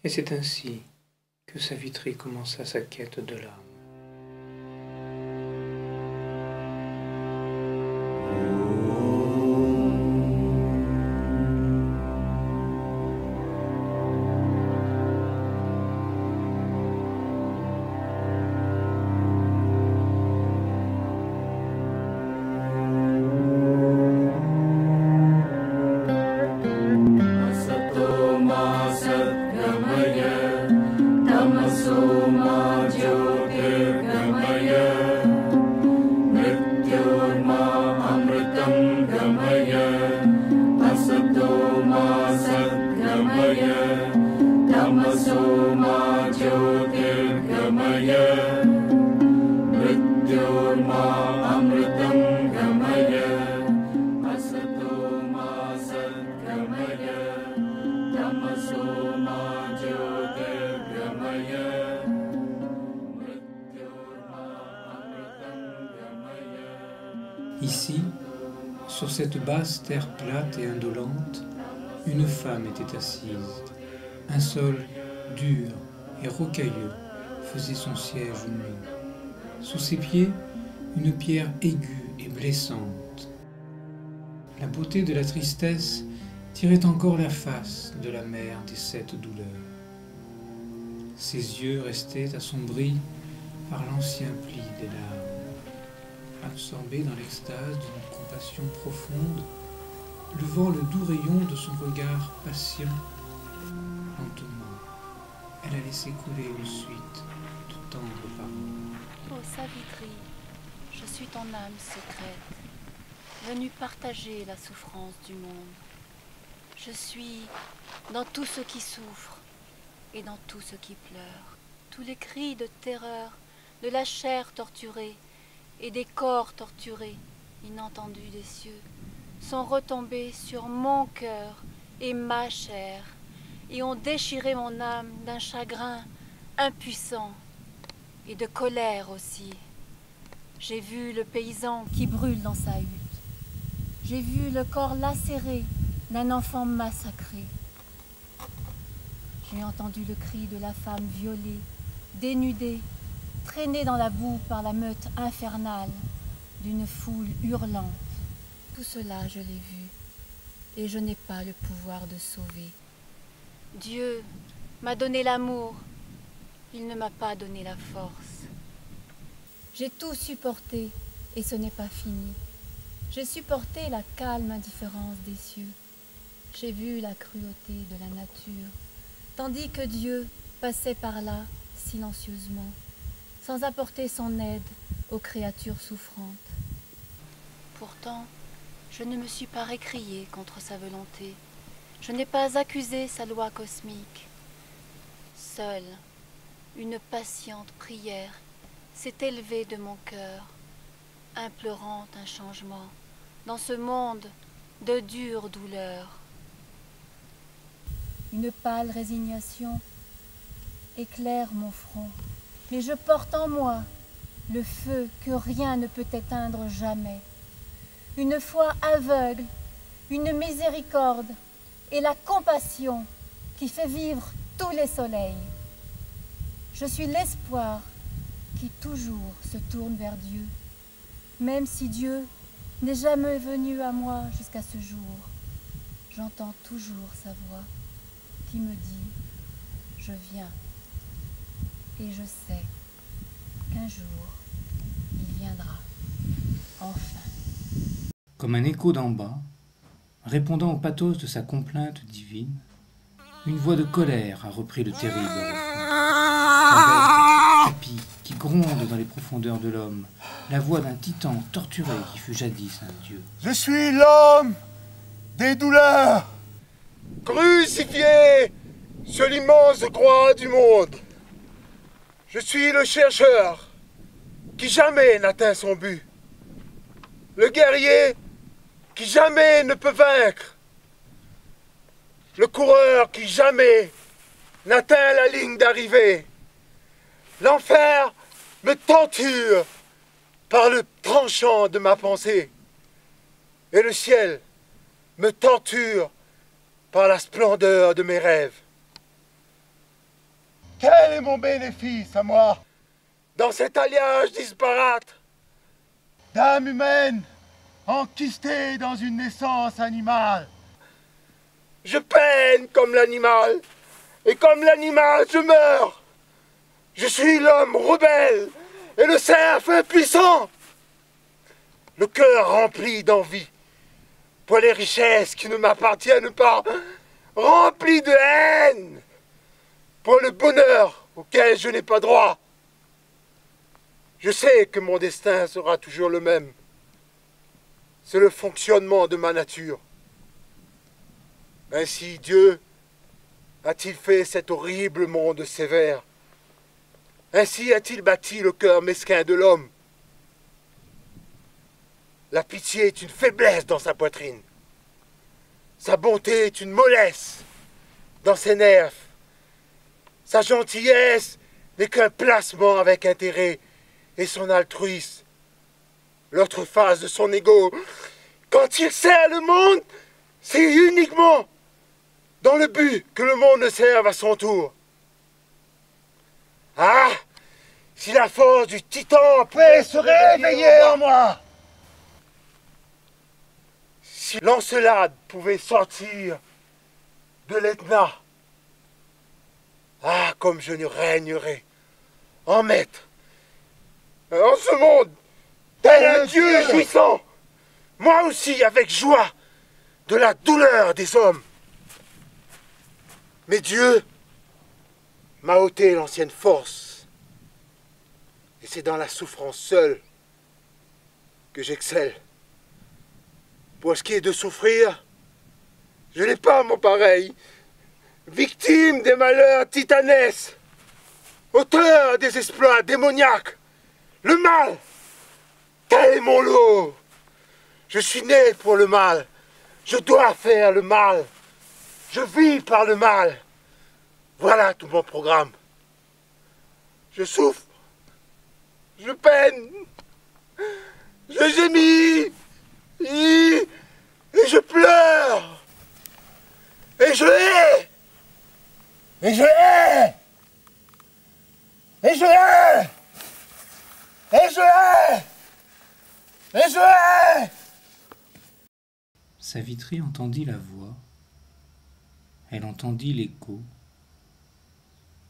Et c'est ainsi que Savitri commença sa quête de l'âme. Ici, sur cette basse terre plate et indolente, une femme était assise. Un sol dur et rocailleux faisait son siège nu. Sous ses pieds, une pierre aiguë et blessante. La beauté de la tristesse tirait encore la face de la mère des 7 douleurs. Ses yeux restaient assombris par l'ancien pli des larmes. Absorbé dans l'extase d'une compassion profonde, levant le doux rayon de son regard patient, lentement, elle a laissé couler une suite de tendres paroles. Ô Savitri, je suis ton âme secrète, venue partager la souffrance du monde. Je suis dans tout ce qui souffre et dans tout ce qui pleure. Tous les cris de terreur de la chair torturée et des corps torturés, inentendus des cieux, sont retombés sur mon cœur et ma chair, et ont déchiré mon âme d'un chagrin impuissant et de colère aussi. J'ai vu le paysan qui brûle dans sa hutte. J'ai vu le corps lacéré d'un enfant massacré. J'ai entendu le cri de la femme violée, dénudée, traînée dans la boue par la meute infernale d'une foule hurlante. Tout cela, je l'ai vu, et je n'ai pas le pouvoir de sauver. Dieu m'a donné l'amour, il ne m'a pas donné la force. J'ai tout supporté, et ce n'est pas fini. J'ai supporté la calme indifférence des cieux. J'ai vu la cruauté de la nature, tandis que Dieu passait par là silencieusement, sans apporter son aide aux créatures souffrantes. Pourtant, je ne me suis pas récriée contre sa volonté. Je n'ai pas accusé sa loi cosmique. Seule, une patiente prière s'est élevée de mon cœur, implorant un changement dans ce monde de dures douleurs. Une pâle résignation éclaire mon front, mais je porte en moi le feu que rien ne peut éteindre jamais. Une foi aveugle, une miséricorde et la compassion qui fait vivre tous les soleils. Je suis l'espoir qui toujours se tourne vers Dieu, même si Dieu n'est jamais venu à moi jusqu'à ce jour. J'entends toujours sa voix qui me dit « Je viens ». Et je sais qu'un jour, il viendra, enfin. Comme un écho d'en bas, répondant au pathos de sa complainte divine, une voix de colère a repris le terrible refrain. La bête tapis qui gronde dans les profondeurs de l'homme, la voix d'un titan torturé qui fut jadis un dieu. Je suis l'homme des douleurs, crucifié sur l'immense croix du monde. Je suis le chercheur qui jamais n'atteint son but, le guerrier qui jamais ne peut vaincre, le coureur qui jamais n'atteint la ligne d'arrivée. L'enfer me torture par le tranchant de ma pensée, et le ciel me torture par la splendeur de mes rêves. Quel est mon bénéfice à moi dans cet alliage disparate d'âme humaine enquistée dans une naissance animale? Je peine comme l'animal, et comme l'animal je meurs. Je suis l'homme rebelle et le cerf impuissant, le cœur rempli d'envie pour les richesses qui ne m'appartiennent pas, rempli de haine pour le bonheur auquel je n'ai pas droit. Je sais que mon destin sera toujours le même. C'est le fonctionnement de ma nature. Ainsi Dieu a-t-il fait cet horrible monde sévère. Ainsi a-t-il bâti le cœur mesquin de l'homme. La pitié est une faiblesse dans sa poitrine. Sa bonté est une mollesse dans ses nerfs. Sa gentillesse n'est qu'un placement avec intérêt, et son altruisme, l'autre face de son ego. Quand il sert le monde, c'est uniquement dans le but que le monde le serve à son tour. Ah, si la force du titan peut se réveiller en moi, si l'encelade pouvait sortir de l'Etna, ah, comme je ne régnerais en maître en ce monde, tel un Dieu jouissant, moi aussi avec joie de la douleur des hommes. Mais Dieu m'a ôté l'ancienne force, et c'est dans la souffrance seule que j'excelle. Pour ce qui est de souffrir, je n'ai pas mon pareil, victime des malheurs titanesques, auteur des exploits démoniaques, le mal, tel est mon lot. Je suis né pour le mal, je dois faire le mal, je vis par le mal. Voilà tout mon programme. Je souffre, je peine, je gémis, et je pleure, et je hais, et je hais, et je hais, et je hais, et je hais. Savitri entendit la voix, elle entendit l'écho,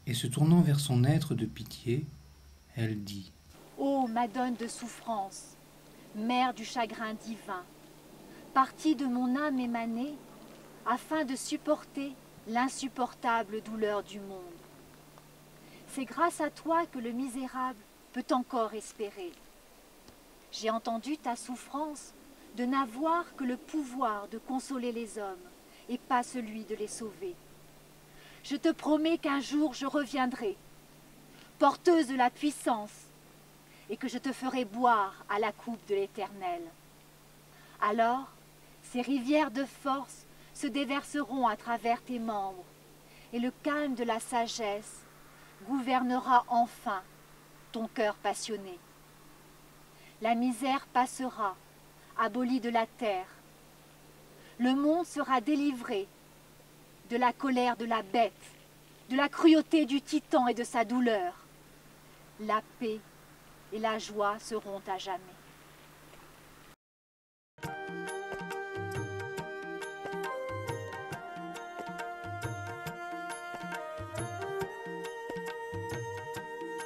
et se tournant vers son être de pitié, elle dit : Ô Madone de souffrance, mère du chagrin divin, partie de mon âme émanée, afin de supporter l'insupportable douleur du monde. C'est grâce à toi que le misérable peut encore espérer. J'ai entendu ta souffrance de n'avoir que le pouvoir de consoler les hommes et pas celui de les sauver. Je te promets qu'un jour je reviendrai, porteuse de la puissance, et que je te ferai boire à la coupe de l'Éternel. Alors, ces rivières de force se déverseront à travers tes membres, et le calme de la sagesse gouvernera enfin ton cœur passionné. La misère passera, abolie de la terre. Le monde sera délivré de la colère de la bête, de la cruauté du titan et de sa douleur. La paix et la joie seront à jamais.